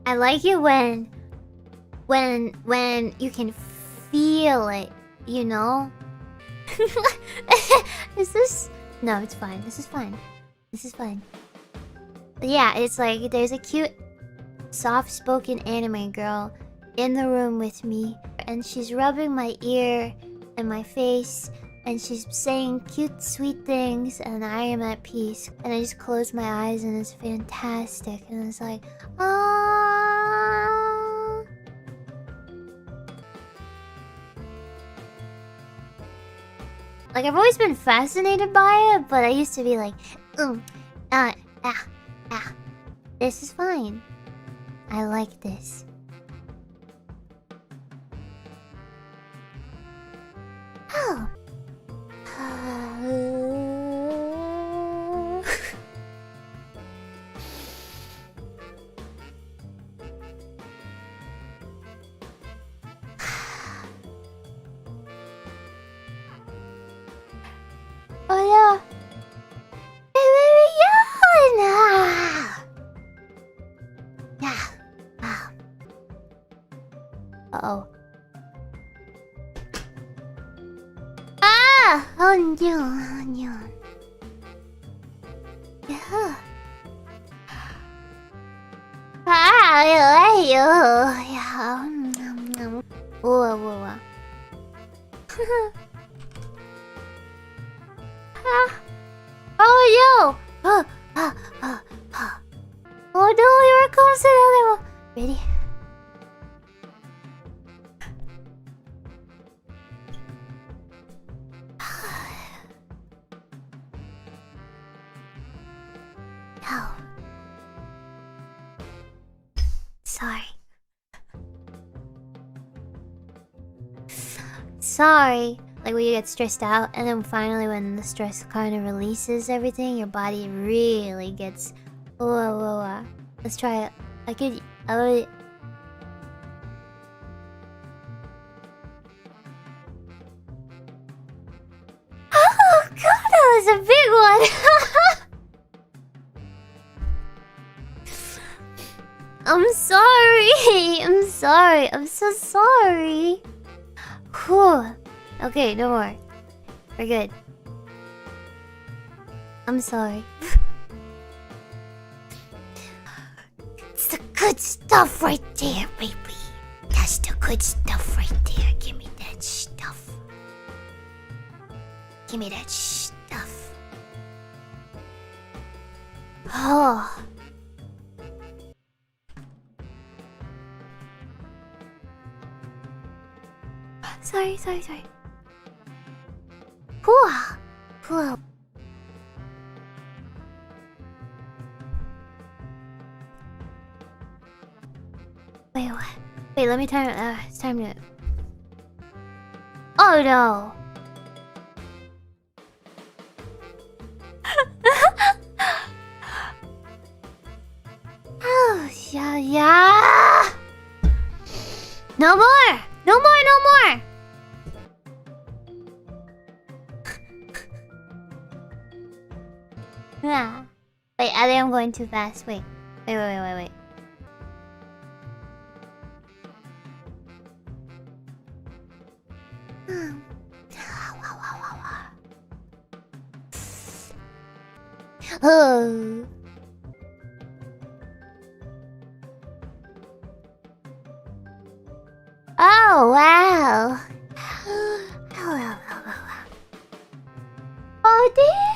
I like it when you can feel it, you know? Is this... No, it's fine. This is fine. This is fine. But yeah, it's like there's a cute, soft-spoken anime girl in the room with me, and she's rubbing my ear and my face, and she's saying cute, sweet things, and I am at peace. And I just close my eyes, and it's fantastic. And it's like, ah. Like, I've always been fascinated by it, but I used to be like, this is fine. I like this. Oh. Oh yeah. Hey, baby, yeah. Uh-oh. Ah! Oh no, oh no. Yeah. Ah, yeah. Whoa, whoa, whoa. Oh, yo! Oh no, here comes another one. Ready? No. Sorry. Sorry. Like when you get stressed out, and then finally when the stress kind of releases everything, your body really gets... Whoa. Let's try it. I would... Oh god, that was a big one! I'm sorry! I'm so sorry! Whew. Okay, no more. We're good. I'm sorry. It's the good stuff right there, baby. That's the good stuff right there. Give me that stuff. Give me that stuff. Oh. Sorry. Cool. Wait, let me time it. It's time to... Oh no! Oh, yeah! No more! Yeah. Wait, I think I'm going too fast. Wait. Oh. Oh, wow. Oh, damn.